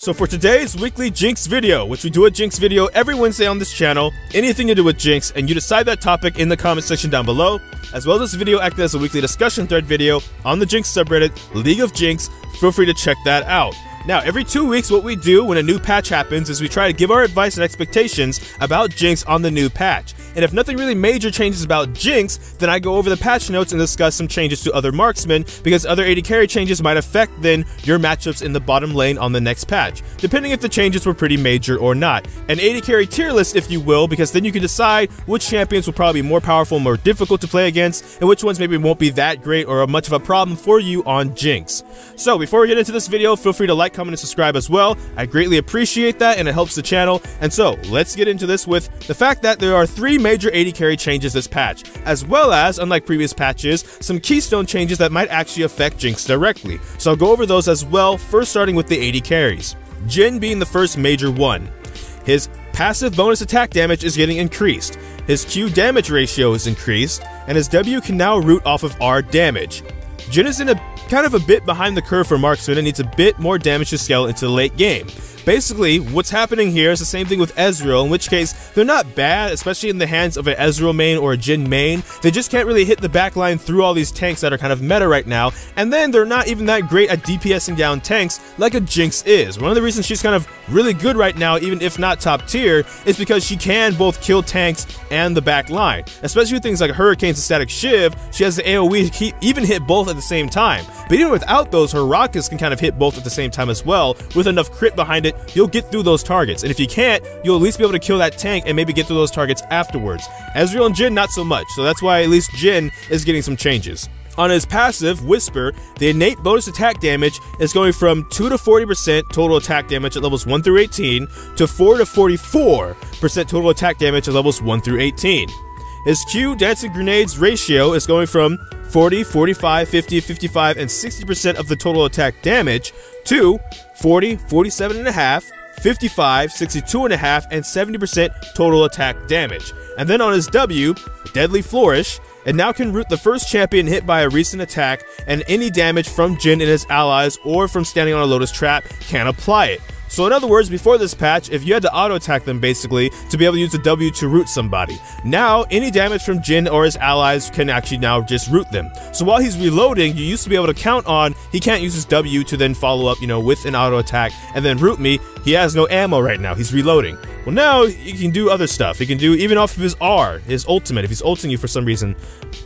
So for today's weekly Jinx video, which we do a Jinx video every Wednesday on this channel, anything to do with Jinx, and you decide that topic in the comment section down below, as well as this video acted as a weekly discussion thread video on the Jinx subreddit, League of Jinx, feel free to check that out. Now, every 2 weeks, what we do when a new patch happens is we try to give our advice and expectations about Jinx on the new patch. And if nothing really major changes about Jinx, then I go over the patch notes and discuss some changes to other marksmen, because other AD carry changes might affect then your matchups in the bottom lane on the next patch, depending if the changes were pretty major or not. An AD carry tier list, if you will, because then you can decide which champions will probably be more powerful, more difficult to play against, and which ones maybe won't be that great or much of a problem for you on Jinx. So before we get into this video, feel free to like, comment, and subscribe as well. I greatly appreciate that, and it helps the channel. And so let's get into this with the fact that there are 3 major AD carry changes this patch, as well as, unlike previous patches, some Keystone changes that might actually affect Jinx directly. So I'll go over those as well, first starting with the AD carries. Jhin being the first major one. His passive bonus attack damage is getting increased, his Q damage ratio is increased, and his W can now root off of R damage. Jhin is in a kind of a bit behind the curve for marksman and needs a bit more damage to scale into the late game. Basically, what's happening here is the same thing with Ezreal, in which case they're not bad, especially in the hands of an Ezreal main or a Jhin main. They just can't really hit the backline through all these tanks that are kind of meta right now, and then they're not even that great at DPSing down tanks like a Jinx is. One of the reasons she's kind of really good right now, even if not top tier, is because she can both kill tanks and the back line. Especially with things like Hurricanes and Static Shiv, she has the AoE even hit both at the same time. But even without those, her rockets can kind of hit both at the same time as well. With enough crit behind it, you'll get through those targets. And if you can't, you'll at least be able to kill that tank and maybe get through those targets afterwards. Ezreal and Jhin, not so much. So that's why at least Jhin is getting some changes. On his passive, Whisper, the innate bonus attack damage is going from 2 to 40% total attack damage at levels 1 through 18 to 4 to 44% total attack damage at levels 1 through 18. His Q dancing grenades ratio is going from 40, 45, 50, 55, and 60% of the total attack damage to 40, 47.5, 55, 62.5, and 70% total attack damage. And then on his W, Deadly Flourish, it now can root the first champion hit by a recent attack, and any damage from Jhin and his allies or from standing on a Lotus Trap can apply it. So in other words, before this patch, if you had to auto-attack them basically to be able to use the W to root somebody, now any damage from Jhin or his allies can actually now just root them. So while he's reloading, you used to be able to count on he can't use his W to then follow up, with an auto-attack and then root me. He has no ammo right now, he's reloading. Well, now he can do other stuff. He can do even off of his R, his ultimate, if he's ulting you for some reason,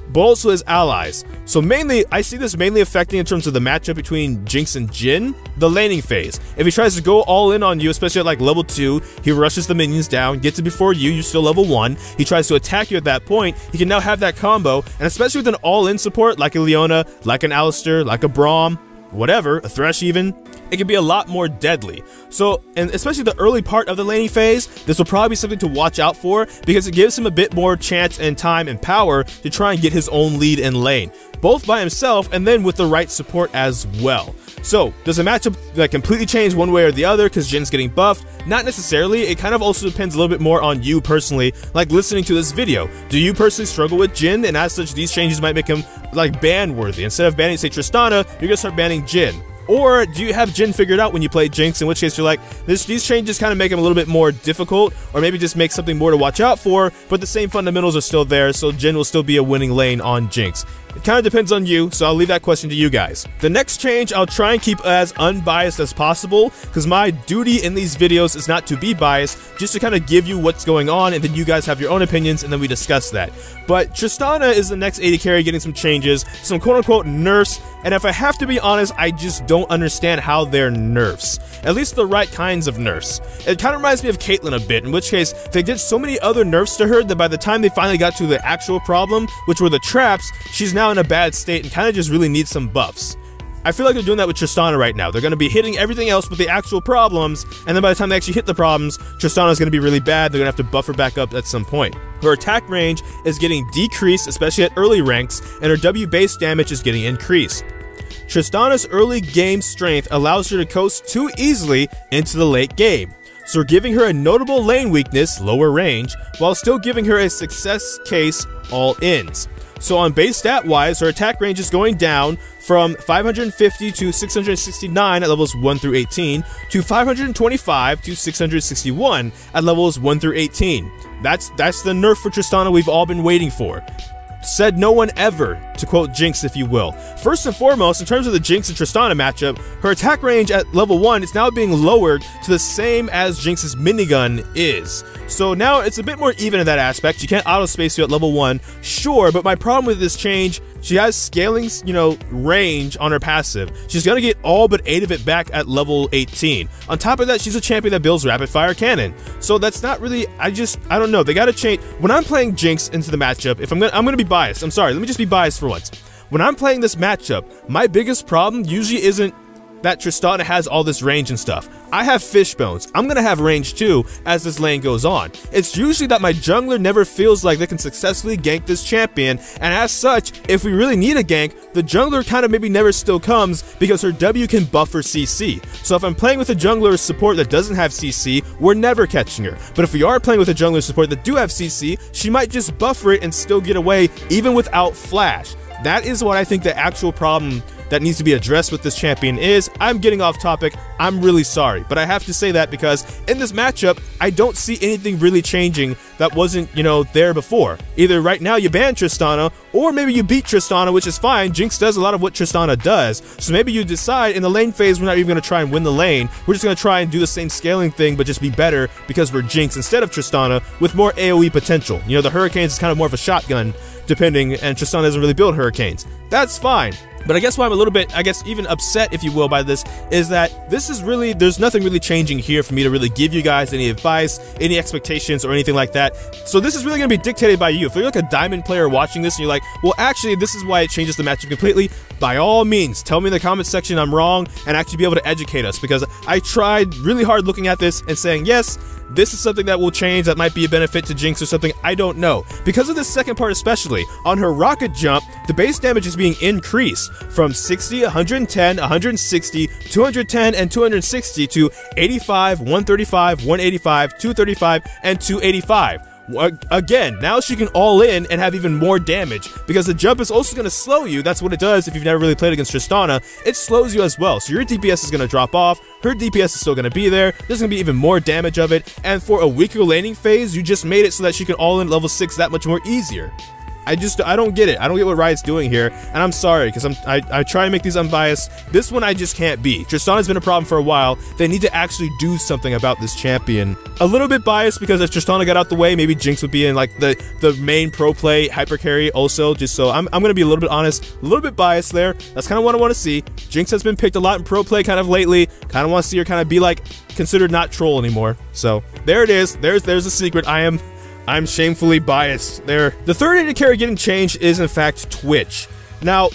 but also his allies. So mainly, I see this mainly affecting in terms of the matchup between Jinx and Jhin, the laning phase. If he tries to go all in on you, especially at like level 2, he rushes the minions down, gets it before you, you're still level 1, he tries to attack you at that point, he can now have that combo, and especially with an all-in support like a Leona, like an Alistar, like a Braum, whatever, a Thresh even, it can be a lot more deadly. So, and especially the early part of the laning phase, this will probably be something to watch out for, because it gives him a bit more chance and time and power to try and get his own lead in lane, both by himself and then with the right support as well. So, does the matchup completely change one way or the other because Jin's getting buffed? Not necessarily. It kind of also depends a little bit more on you personally, like listening to this video. Do you personally struggle with Jhin, and as such these changes might make him like ban worthy? Instead of banning, say, Tristana, you're gonna start banning Jhin. Or do you have Jhin figured out when you play Jinx, in which case you're like, these changes kind of make him a little bit more difficult, or maybe just make something more to watch out for, but the same fundamentals are still there, so Jhin will still be a winning lane on Jinx. It kind of depends on you, so I'll leave that question to you guys. The next change I'll try and keep as unbiased as possible, because my duty in these videos is not to be biased, just to kind of give you what's going on, and then you guys have your own opinions, and then we discuss that. But Tristana is the next AD carry getting some changes, some quote-unquote nerfs, and if I have to be honest, I just don't understand how they're nerfs. At least the right kinds of nerfs. It kind of reminds me of Caitlyn a bit, in which case they did so many other nerfs to her that by the time they finally got to the actual problem, which were the traps, she's now in a bad state and kind of just really needs some buffs. I feel like they're doing that with Tristana right now. They're going to be hitting everything else with the actual problems, and then by the time they actually hit the problems, Tristana's going to be really bad. They're going to have to buff her back up at some point. Her attack range is getting decreased, especially at early ranks, and her W base damage is getting increased. Tristana's early game strength allows her to coast too easily into the late game, so we're giving her a notable lane weakness, lower range, while still giving her a success case all ins. So on base stat wise, her attack range is going down from 550 to 669 at levels 1 through 18 to 525 to 661 at levels 1 through 18. That's the nerf for Tristana we've all been waiting for. Said no one ever, to quote Jinx if you will. First and foremost, in terms of the Jinx and Tristana matchup, her attack range at level 1 is now being lowered to the same as Jinx's minigun is. So now it's a bit more even in that aspect. She can't auto space you at level 1, sure, but my problem with this change, she has scaling, range on her passive. She's gonna get all but 8 of it back at level 18. On top of that, she's a champion that builds rapid fire cannon. So that's not really, I don't know, they gotta change. When I'm playing Jinx into the matchup, if I'm gonna be biased, I'm sorry, let me just be biased for once. When I'm playing this matchup, my biggest problem usually isn't that Tristana has all this range and stuff. I have fish bones. I'm gonna have range too as this lane goes on. It's usually that my jungler never feels like they can successfully gank this champion, and as such, if we really need a gank, the jungler kind of maybe never still comes because her W can buffer CC. So if I'm playing with a jungler support that doesn't have CC, we're never catching her. But if we are playing with a jungler support that do have CC, she might just buffer it and still get away even without flash. That is what I think the actual problem that needs to be addressed with this champion is. I'm getting off topic, I'm really sorry, but I have to say that because in this matchup, I don't see anything really changing that wasn't, there before. Either right now you ban Tristana, or maybe you beat Tristana, which is fine. Jinx does a lot of what Tristana does, so maybe you decide in the lane phase we're not even going to try and win the lane, we're just going to try and do the same scaling thing, but just be better because we're Jinx instead of Tristana with more AoE potential. The Hurricanes is kind of more of a shotgun, depending, and Tristana doesn't really build Hurricanes. That's fine. But I guess why I'm a little bit, even upset, if you will, by this, is that this is really, there's nothing really changing here for me to really give you guys any advice, any expectations, or anything like that. So this is really going to be dictated by you. If you're like a Diamond player watching this and you're like, well, actually, this is why it changes the matchup completely, by all means, tell me in the comment section I'm wrong and actually be able to educate us, because I tried really hard looking at this and saying, yes, this is something that will change, that might be a benefit to Jinx or something, I don't know. Because of this second part especially, on her rocket jump, the base damage is being increased from 60, 110, 160, 210, and 260 to 85, 135, 185, 235, and 285. Again, now she can all in and have even more damage, because the jump is also going to slow you. That's what it does if you've never really played against Tristana. It slows you as well, so your DPS is going to drop off, her DPS is still going to be there, there's going to be even more damage of it, and for a weaker laning phase, you just made it so that she can all in level 6 that much more easier. I don't get it. I don't get what Riot's doing here, and I'm sorry, because I try to make these unbiased. This one I just can't be. Tristana's been a problem for a while. They need to actually do something about this champion. A little bit biased, because if Tristana got out the way, maybe Jinx would be in like the main pro play hyper carry also, just so I'm gonna be a little bit honest, a little bit biased there. That's kind of what I want to see. Jinx has been picked a lot in pro play kind of lately. Kind of want to see her kind of be like considered not troll anymore. So there it is. There's a secret. I'm shamefully biased there. The third AD carry getting changed is in fact Twitch. Now,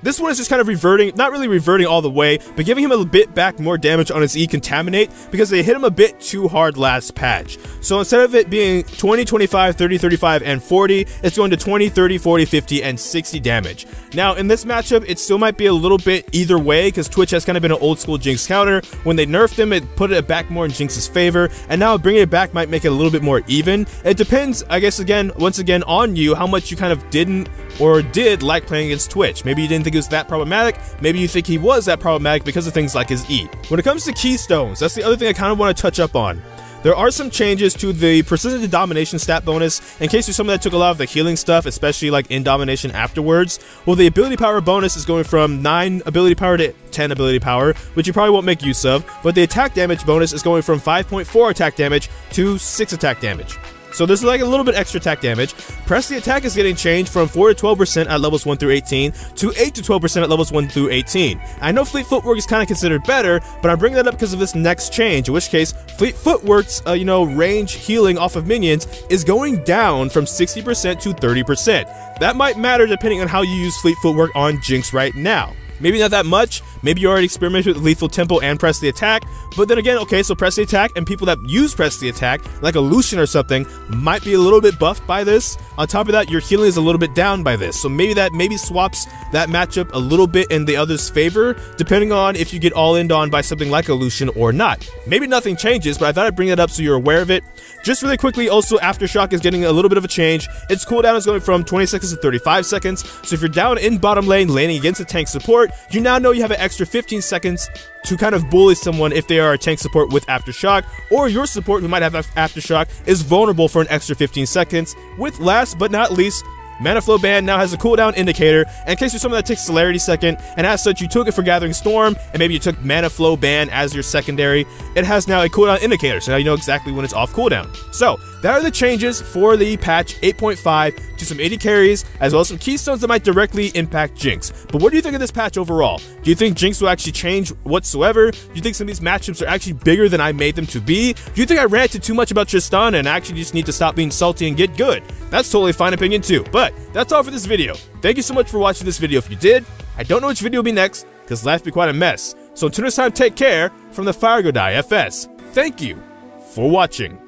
this one is just kind of reverting, not really reverting all the way, but giving him a bit back more damage on his E Contaminate, because they hit him a bit too hard last patch. So instead of it being 20, 25, 30, 35, and 40, it's going to 20, 30, 40, 50, and 60 damage. Now, in this matchup, it still might be a little bit either way, because Twitch has kind of been an old school Jinx counter. When they nerfed him, it put it back more in Jinx's favor, and now bringing it back might make it a little bit more even. It depends, I guess, once again, on you, how much you kind of didn't or did like playing against Twitch. Maybe you didn't think it was that problematic, maybe you think he was that problematic because of things like his E. When it comes to Keystones, that's the other thing I kind of want to touch up on. There are some changes to the Persistent Domination stat bonus, in case you're someone that took a lot of the healing stuff, especially like in Domination afterwards. Well, the ability power bonus is going from 9 ability power to 10 ability power, which you probably won't make use of, but the attack damage bonus is going from 5.4 attack damage to 6 attack damage. So there's like a little bit extra attack damage. Press the attack is getting changed from 4 to 12% at levels 1 through 18 to 8 to 12% at levels 1 through 18. I know Fleet Footwork is kind of considered better, but I'm bringing that up because of this next change, in which case Fleet Footwork's range healing off of minions is going down from 60% to 30%. That might matter depending on how you use Fleet Footwork on Jinx right now. Maybe not that much, maybe you already experimented with Lethal Tempo and Press the Attack, but then again, okay, so Press the Attack and people that use Press the Attack, like a Lucian or something, might be a little bit buffed by this, On top of that, your healing is a little bit down by this, so maybe that swaps that matchup a little bit in the other's favor, depending on if you get all-in on by something like a Lucian or not. Maybe nothing changes, but I thought I'd bring that up so you're aware of it. Just really quickly, also, Aftershock is getting a little bit of a change. Its cooldown is going from 20 seconds to 35 seconds, so if you're down in bottom lane, laning against a tank support, you now know you have an extra 15 seconds to kind of bully someone if they are a tank support with Aftershock, or your support who might have Aftershock is vulnerable for an extra 15 seconds. With last but not least, Mana Flow Band now has a cooldown indicator, and in case you're someone that takes Celerity second, and as such you took it for Gathering Storm, and maybe you took Mana Flow Band as your secondary, it has now a cooldown indicator, so now you know exactly when it's off cooldown. So, that are the changes for the patch 8.5 to some AD carries, as well as some Keystones that might directly impact Jinx. But what do you think of this patch overall? Do you think Jinx will actually change whatsoever? Do you think some of these matchups are actually bigger than I made them to be? Do you think I ranted too much about Tristana and actually just need to stop being salty and get good? That's totally a fine opinion too, but that's all for this video. Thank you so much for watching this video. If you did, I don't know which video will be next, because life be quite a mess. So until next time, take care from the Fire Godai FS. Thank you for watching.